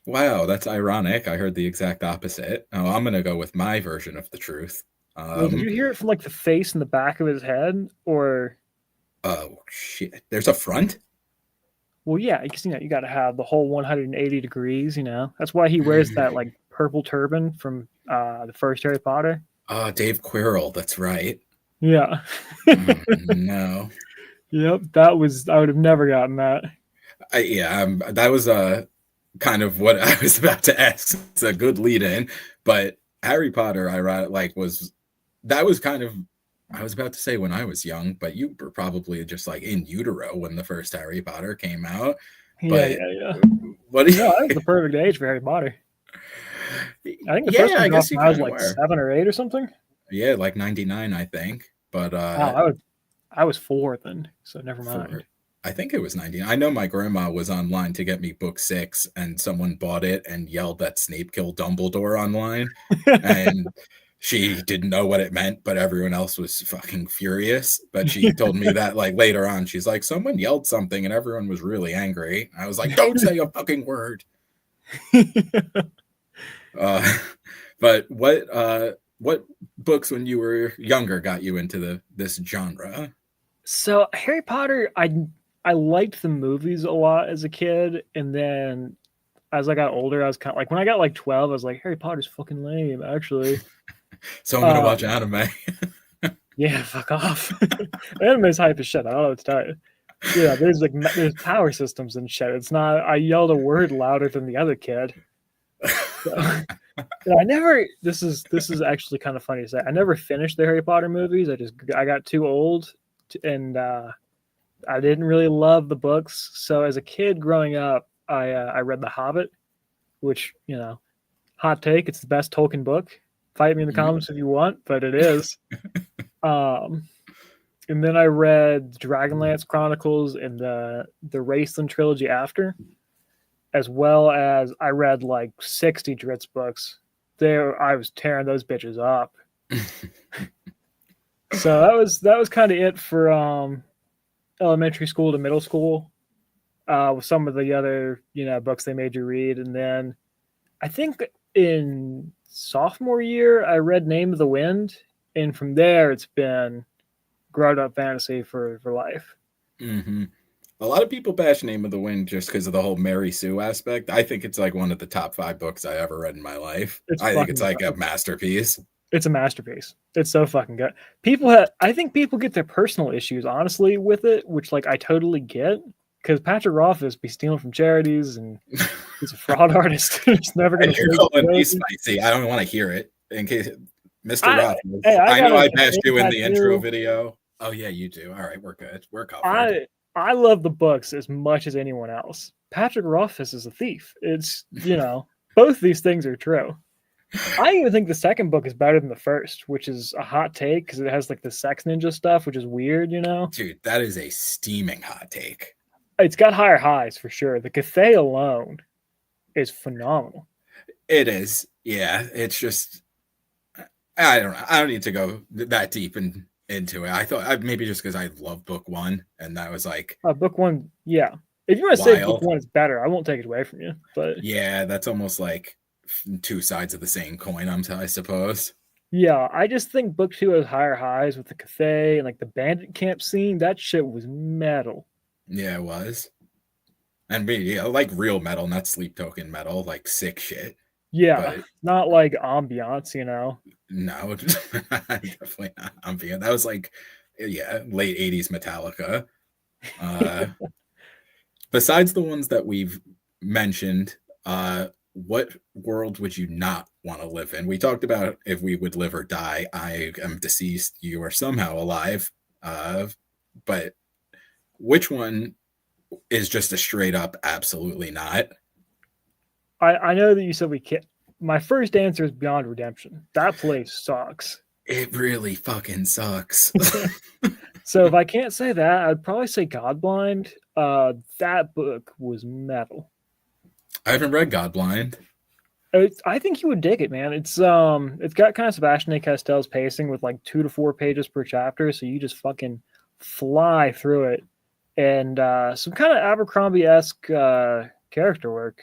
Wow, that's ironic. I heard the exact opposite. Oh, I'm gonna go with my version of the truth. Well, did you hear it from like the face and the back of his head, or? Oh shit! There's a front. Well, yeah, because you got to have the whole 180 degrees. That's why he wears that like purple turban from the first Harry Potter. Dave Quirrell. That's right. Yeah. No. Yep, I would have never gotten that. That was kind of what I was about to ask. It's a good lead in, but Harry Potter, that was kind of, I was about to say when I was young, but you were probably just like in utero when the first Harry Potter came out. Yeah. What? No, that was the perfect age for Harry Potter. I think the first one dropped when I was like 7 or 8 or something. Yeah, like 99, I think. But I was 4 then, so never mind. I think it was 99. I know my grandma was online to get me book 6, and someone bought it and yelled that Snape killed Dumbledore online, and she didn't know what it meant, but everyone else was fucking furious. But she told me that like later on, she's like, someone yelled something and everyone was really angry. I was like, don't say a fucking word. But what books when you were younger got you into this genre? So Harry Potter, I liked the movies a lot as a kid, and then as I got older, I was kind of like, when I got like 12, I was like, Harry Potter's fucking lame, actually. So I'm gonna watch anime. Yeah, fuck off. Anime's hype as shit. I don't know what to tell you. Yeah, there's power systems and shit. It's not. I yelled a word louder than the other kid. So, I never. This is actually kind of funny to say. I never finished the Harry Potter movies. I got too old, and I didn't really love the books. So as a kid growing up, I read The Hobbit, which hot take. It's the best Tolkien book. Fight me in the comments if you want, but it is. And then I read Dragonlance Chronicles and the Raceland trilogy after, as well as I read like 60 Dritz books. There, I was tearing those bitches up. So that was kind of it for elementary school to middle school, with some of the other books they made you read, and then I think in sophomore year, I read Name of the Wind, and from there it's been grown up fantasy for life. Mm-hmm. A lot of people bash Name of the Wind just because of the whole Mary Sue aspect. I think it's like one of the top 5 books I ever read in my life. It's I think it's fucking like a dope. masterpiece. It's a masterpiece. It's so fucking good. I think people get their personal issues honestly with it, which like I totally get because Patrick Rothfuss be stealing from charities and he's a fraud artist. He's never gonna You're pay calling me royalties. spicy. I don't want to hear it. In case Mr. I Roth, Hey, I I got know a I bashed cafe you in the intro tattoo. video. Oh yeah, you do. All right, we're good. We're covered. I love the books as much as anyone else. Patrick Rothfuss is a thief. It's both these things are true. I even think the second book is better than the first, which is a hot take because it has like the sex ninja stuff, which is weird. Dude, that is a steaming hot take. It's got higher highs for sure. The Cathay alone is phenomenal. It is. Yeah, it's just I don't know. I don't need to go that deep into it. I thought maybe just because I love book 1 and that was like Book 1, yeah. If you want to say book 1 is better, I won't take it away from you. But yeah, that's almost like 2 sides of the same coin, I suppose. Yeah, I just think book 2 has higher highs with the Cathay and like the bandit camp scene. That shit was metal. Yeah, it was. And yeah, like real metal, not sleep token metal, like sick shit. Yeah, but not like ambiance, No, definitely not ambient. That was like, yeah, late 80s Metallica. Besides the ones that we've mentioned, what world would you not want to live in? We talked about if we would live or die. I am deceased. You are somehow alive. But which one is just a straight up absolutely not? I know that you said we can't. My first answer is Beyond Redemption. That place sucks. It really fucking sucks. So if I can't say that, I'd probably say Godblind. That book was metal. I haven't read Godblind. I think you would dig it, man. It's got kind of Sebastian A. Castell's pacing with like 2 to 4 pages per chapter, so you just fucking fly through it, and some kind of Abercrombie-esque character work.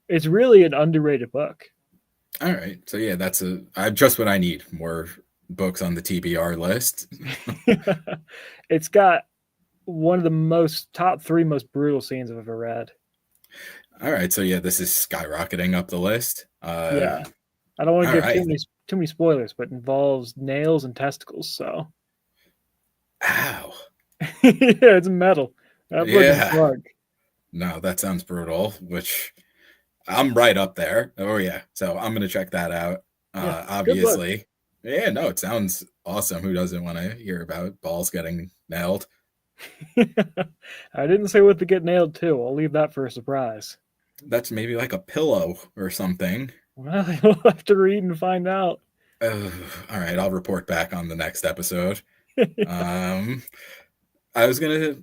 It's really an underrated book. All right, so yeah, that's just what I need. More books on the TBR list. It's got one of the top 3 most brutal scenes I've ever read. All right, so yeah, this is skyrocketing up the list. Yeah, I don't want to give too many spoilers, but it involves nails and testicles. So, ow. Yeah, it's metal. That book is dark. No, that sounds brutal. Which I'm right up there. Oh yeah, so I'm gonna check that out. Obviously, yeah. No, it sounds awesome. Who doesn't want to hear about balls getting nailed? I didn't say what to get nailed to. I'll leave that for a surprise. That's maybe like a pillow or something. Well, you'll have to read and find out. All right, I'll report back on the next episode. I was gonna,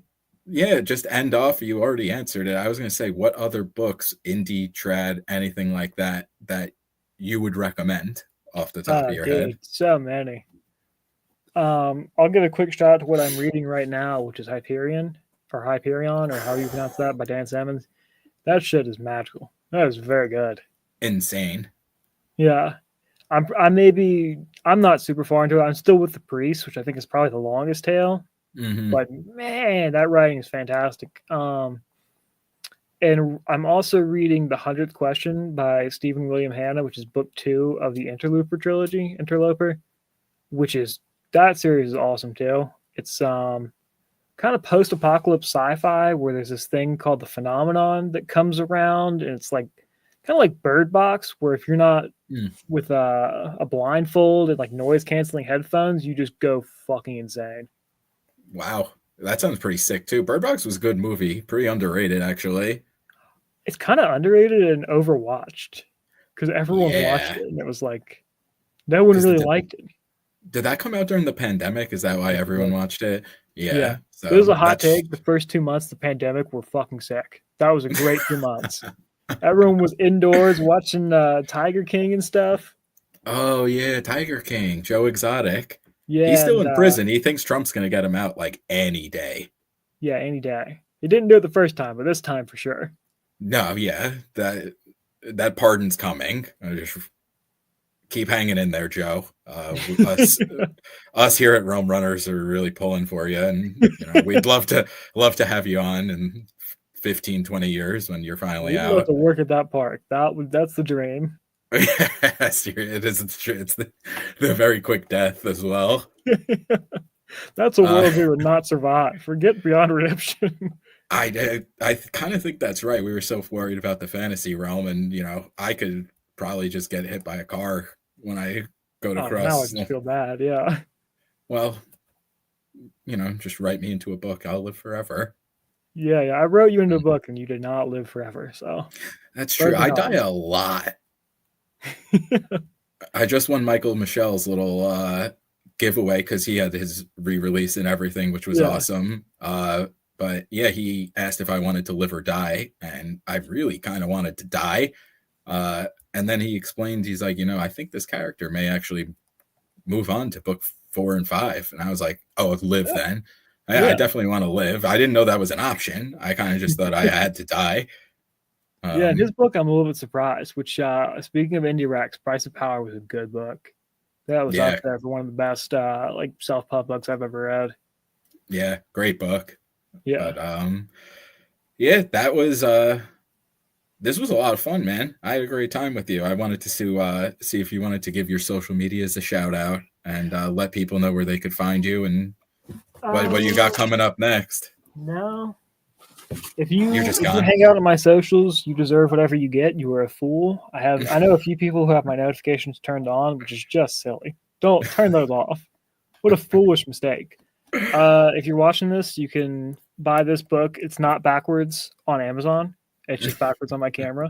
just end off. You already answered it. I was gonna say, what other books, indie, trad, anything like that, that you would recommend off the top of your head? So many. I'll give a quick shout out to what I'm reading right now, which is Hyperion, or how you pronounce that, by Dan Simmons. That shit is magical. That is very good. Insane. Yeah. I'm not super far into it. I'm still with The Priest, which I think is probably the longest tale. Mm-hmm. But man, that writing is fantastic. And I'm also reading The 100th Question by Stephen William Hanna, which is book 2 of the Interloper trilogy, Interloper, that series is awesome too. It's kind of post-apocalypse sci-fi where there's this thing called the phenomenon that comes around, and it's like kind of like Bird Box, where if you're not with a blindfold and like noise-canceling headphones, you just go fucking insane. Wow, that sounds pretty sick too. Bird Box was a good movie, pretty underrated actually. It's kind of underrated and overwatched because everyone watched it, and it was like no one really liked it. Did that come out during the pandemic? Is that why everyone watched it? Yeah. So it was a hot take. The first 2 months of the pandemic were fucking sick. That was a great 2 months. Everyone was indoors watching Tiger King and stuff. Oh, yeah. Tiger King. Joe Exotic. Yeah. He's still in prison. He thinks Trump's going to get him out like any day. Yeah, any day. He didn't do it the first time, but this time for sure. No, yeah. That that pardon's coming. I just keep hanging in there, Joe. Us here at Realm Runners are really pulling for you, and we'd love to have you on in 15, 20 years when you're finally We'd love out. to work at that park. That's the dream. Yes, it is. It's the very quick death as well. That's a world we would not survive. Forget Beyond Redemption. I kind of think that's right. We were so worried about the fantasy realm, and I could probably just get hit by a car when I go to cross. Now I just feel bad. Yeah. Well, just write me into a book. I'll live forever. Yeah. I wrote you into a book, and you did not live forever. So that's true. I die a lot. I just won Michael Michelle's little giveaway because he had his re-release and everything, which was awesome. But yeah, he asked if I wanted to live or die, and I really kind of wanted to die. And then he explained, he's like, I think this character may actually move on to book 4 and 5. And I was like, oh, live then. I definitely want to live. I didn't know that was an option. I kind of just thought I had to die. Yeah, in his book, I'm a little bit surprised, which, speaking of Indie Rex, Price of Power was a good book. That was up there for one of the best self-pub books I've ever read. Yeah, great book. Yeah. But, that was this was a lot of fun, man. I had a great time with you. I wanted to see if you wanted to give your social medias a shout out and let people know where they could find you and what you got coming up next. No. If you hang out on my socials, you deserve whatever you get. You are a fool. I know a few people who have my notifications turned on, which is just silly. Don't turn those off. What a foolish mistake. If you're watching this, you can buy this book. It's not backwards on Amazon. It's just backwards on my camera.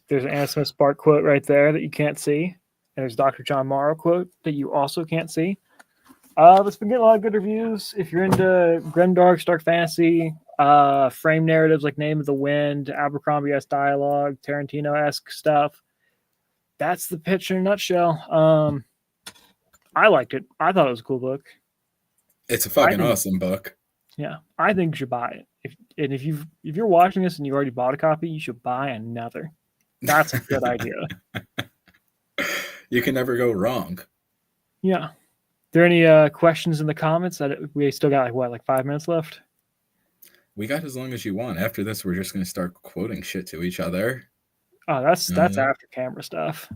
There's an Anna Smith Spark quote right there that you can't see. And there's Dr. John Morrow quote that you also can't see. It's been getting a lot of good reviews. If you're into grimdark, dark fantasy, frame narratives like Name of the Wind, Abercrombie-esque dialogue, Tarantino-esque stuff, that's the pitch in a nutshell. I liked it. I thought it was a cool book. It's a fucking awesome book. Yeah, I think you should buy it. If you're watching this and you've already bought a copy, you should buy another. That's a good idea. You can never go wrong. Yeah. Are there any questions in the comments? We still got like 5 minutes left? We got as long as you want. After this, we're just going to start quoting shit to each other. Oh, that's after camera stuff.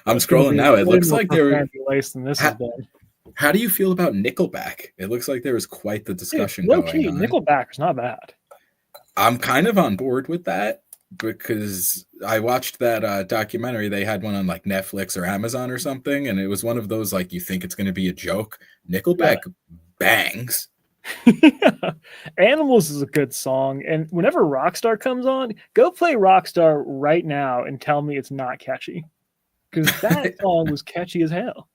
I'm scrolling now. It looks like there less than this has been. How do you feel about Nickelback? It looks like there was quite the discussion going on. Nickelback is not bad. I'm kind of on board with that because I watched that documentary. They had one on like Netflix or Amazon or something, and it was one of those like you think it's going to be a joke. Nickelback bangs. Animals is a good song, and whenever Rockstar comes on, go play Rockstar right now and tell me it's not catchy, because that song was catchy as hell.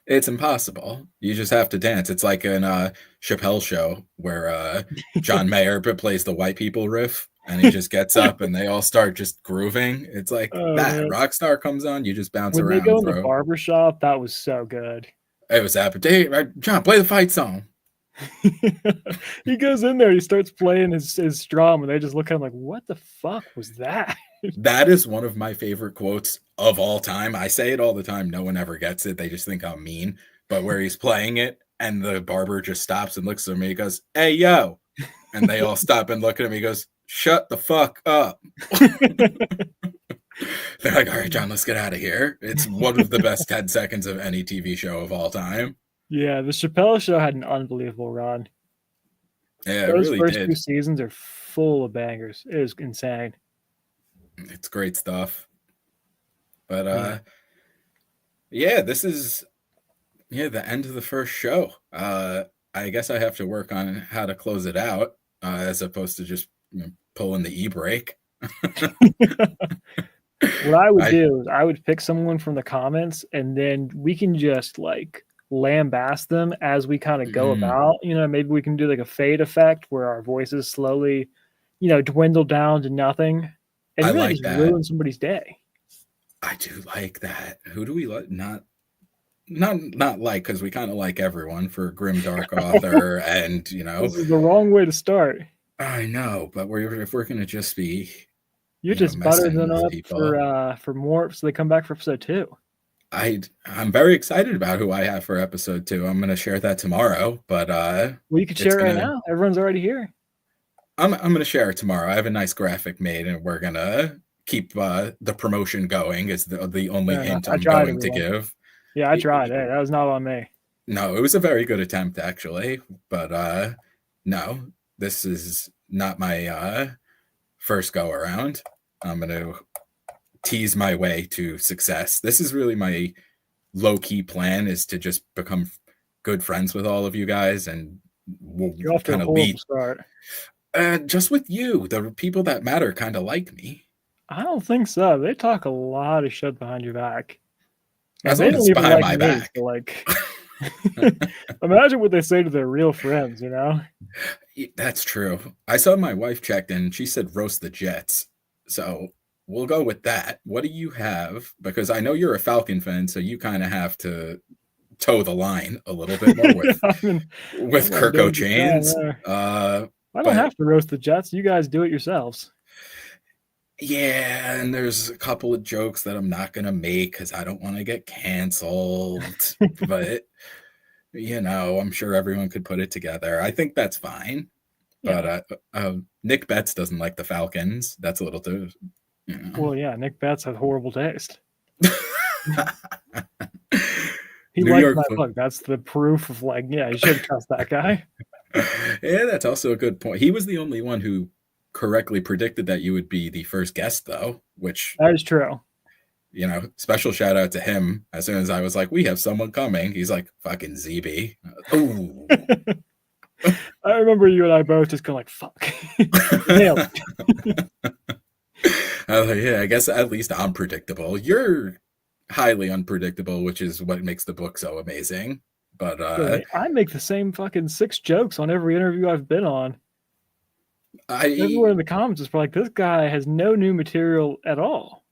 It's impossible. You just have to dance. It's like in a Chappelle show where John Mayer plays the white people riff, and he just gets up and they all start just grooving. It's like that. Rockstar comes on, you just bounce around. When they go in the barbershop, that was so good. It was happening. John, play the fight song. He goes in there, he starts playing his drum, and they just look at him like, what the fuck was that? That is one of my favorite quotes of all time. I say it all the time. No one ever gets it. They just think I'm mean. But where he's playing it and the barber just stops and looks at me, he goes, "Hey, yo." And they all stop and look at him. He goes, "Shut the fuck up." They're like, "All right, John, let's get out of here." It's one of the best 10 seconds of any TV show of all time. Yeah, the Chappelle Show had an unbelievable run. Yeah, those really first did. 2 seasons are full of bangers. It was insane. It's great stuff. But this is the end of the first show. I guess I have to work on how to close it out as opposed to just pulling the e-brake. What I would do is I would pick someone from the comments, and then we can just like lambast them as we kind of go about. Maybe we can do like a fade effect where our voices slowly, dwindle down to nothing, and I really like just that. ruin somebody's day. I do like that. Who do we like? Not like, because we kind of like everyone for Grimdark author, and This is the wrong way to start. I know, but if we're gonna just be You just buttered messing them with up people. for more, so they come back for episode 2. I'm very excited about who I have for episode 2. I'm gonna share that tomorrow, but Well, you could it's share it right gonna now. Everyone's already here. I'm gonna share it tomorrow. I have a nice graphic made, and we're gonna keep the promotion going. Is the only Fair enough. hint I I'm tried, going to everyone. give. Yeah, I tried. Hey, that was not on me. No, it was a very good attempt actually, but no, this is not my first go around. I'm gonna tease my way to success. This is really my low key plan, is to just become good friends with all of you guys, and we'll You're off to a kind of horrible lead. start. Just with you, the people that matter kind of like me. I don't think so. They talk a lot of shit behind your back. And As they long as don't it's even behind like my me. back. So, like, imagine what they say to their real friends, you know? That's true. I saw my wife checked in. She said roast the Jets. So we'll go with that. What do you have? Because I know you're a Falcon fan, so you kind of have to toe the line a little bit more Yeah, I mean, with I'm on Kirko Dave's side Chains. there. I don't But have to roast the Jets. You guys do it yourselves. yeah, and there's a couple of jokes that I'm not gonna make because I don't want to get canceled. But I'm sure everyone could put it together. I think that's fine. Yeah. But Nick Betts doesn't like the Falcons. That's a little too, Well, yeah, Nick Betts has horrible taste. He New liked York. my book. That's the proof of, like, yeah, you shouldn't trust that guy. Yeah, that's also a good point. He was the only one who correctly predicted that you would be the first guest, though, which, That is true. special shout out to him. As soon as I was like, we have someone coming, he's like, fucking ZB. Ooh. I remember you and I both just going like, fuck. Nailed it. I was like, yeah, I guess at least I'm predictable. You're highly unpredictable, which is what makes the book so amazing. But I make the same fucking 6 jokes on every interview I've been on. Everyone in the comments is like, this guy has no new material at all.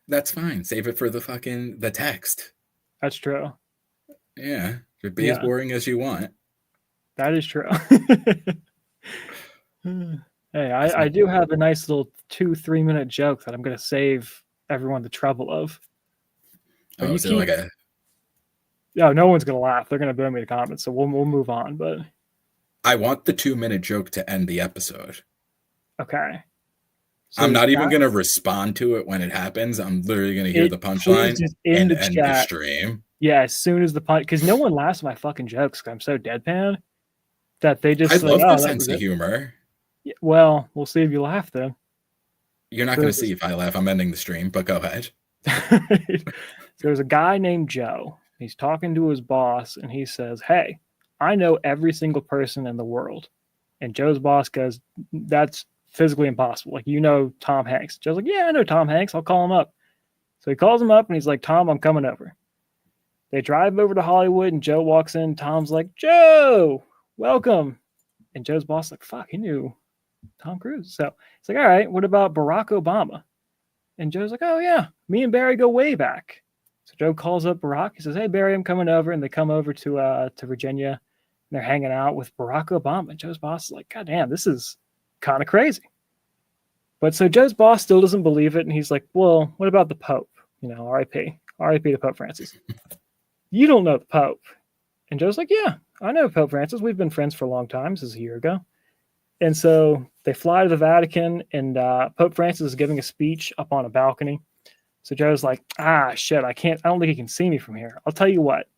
That's fine. Save it for the text. That's true. Yeah. Be as boring as you want. That is true. Hey, I do have a nice little 2-3 minute joke that I'm going to save everyone the trouble of. But is it like a... Yeah, no one's going to laugh. They're going to burn me in the comments, so we'll move on. But I want the 2-minute joke to end the episode. Okay. So I'm not even going to respond to it when it happens. I'm literally going to hear the punchline and end the stream. Yeah, as soon as the punch, because no one laughs at my fucking jokes because I'm so deadpan that they just. I love the sense of humor. Yeah, well, we'll see if you laugh then. You're not going to see if I laugh. I'm ending the stream, but go ahead. There's a guy named Joe. He's talking to his boss, and he says, "Hey, I know every single person in the world." And Joe's boss goes, "That's physically impossible. Like, Tom Hanks." Joe's like, "Yeah, I know Tom Hanks. I'll call him up." So he calls him up, and he's like, "Tom, I'm coming over." They drive over to Hollywood, and Joe walks in. Tom's like, "Joe, welcome." And Joe's boss is like, "Fuck, he knew Tom Cruise." So it's like, "All right, what about Barack Obama?" And Joe's like, "Oh, yeah, me and Barry go way back." So Joe calls up Barack. He says, "Hey, Barry, I'm coming over." And they come over to Virginia, and they're hanging out with Barack Obama. And Joe's boss is like, "God damn, this is kind of crazy." But so Joe's boss still doesn't believe it. And he's like, "Well, what about the Pope? R.I.P. R.I.P. to Pope Francis." "You don't know the Pope." And Joe's like, "Yeah, I know Pope Francis. We've been friends for a long time. This is a year ago." And so they fly to the Vatican, and Pope Francis is giving a speech up on a balcony. So Joe's like, shit, I don't think he can see me from here. I'll tell you what,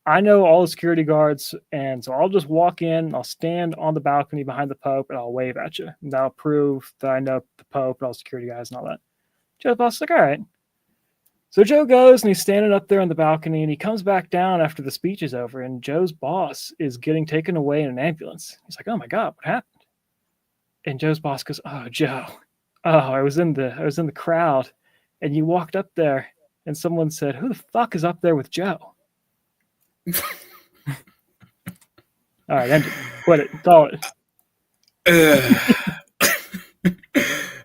I know all the security guards, and so I'll just walk in, I'll stand on the balcony behind the Pope, and I'll wave at you. And that'll prove that I know the Pope and all the security guys and all that. Joe's boss is like, all right. So Joe goes, and he's standing up there on the balcony, and he comes back down after the speech is over, and Joe's boss is getting taken away in an ambulance. He's like, "Oh my God, what happened?" And Joe's boss goes, "Oh, Joe, I was in the crowd, and you walked up there, and someone said, 'Who the fuck is up there with Joe?'" All right, end it. Quit it. Call it.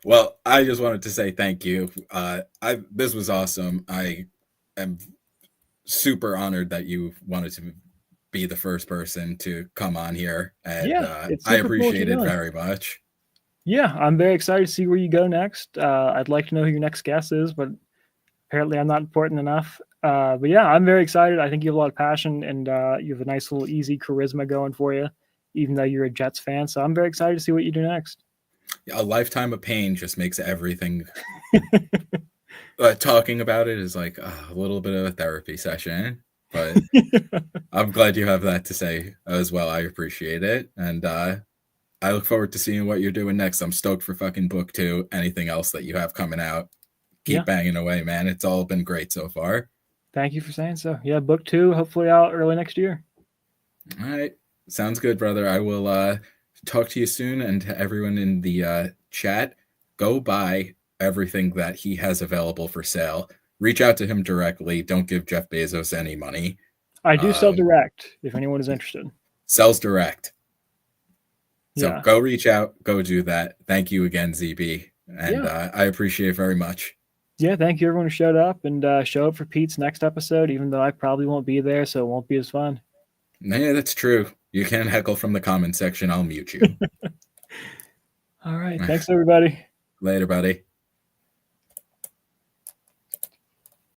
Well, I just wanted to say thank you. This was awesome. I am super honored that you wanted to be the first person to come on here, and I appreciate it very much. Yeah, I'm very excited to see where you go next. I'd like to know who your next guest is, but apparently I'm not important enough. But yeah, I'm very excited. I think you have a lot of passion and you have a nice little easy charisma going for you, even though you're a Jets fan. So I'm very excited to see what you do next. A lifetime of pain just makes everything. Talking about it is like a little bit of a therapy session, but I'm glad you have that to say as well. I appreciate it. And I look forward to seeing what you're doing next. I'm stoked for fucking book 2. Anything else that you have coming out, keep banging away, man. It's all been great so far. Thank you for saying so. Yeah, book 2, hopefully out early next year. All right. Sounds good, brother. I will talk to you soon. And to everyone in the chat, go buy everything that he has available for sale. Reach out to him directly. Don't give Jeff Bezos any money. I do sell direct if anyone is interested. Sells direct. So Yeah. go reach out. Go do that. Thank you again, ZB. And I appreciate it very much. Yeah, thank you everyone who showed up, and show up for Pete's next episode, even though I probably won't be there, so it won't be as fun. Yeah, that's true. You can heckle from the comment section. I'll mute you. All right. Thanks, everybody. Later, buddy.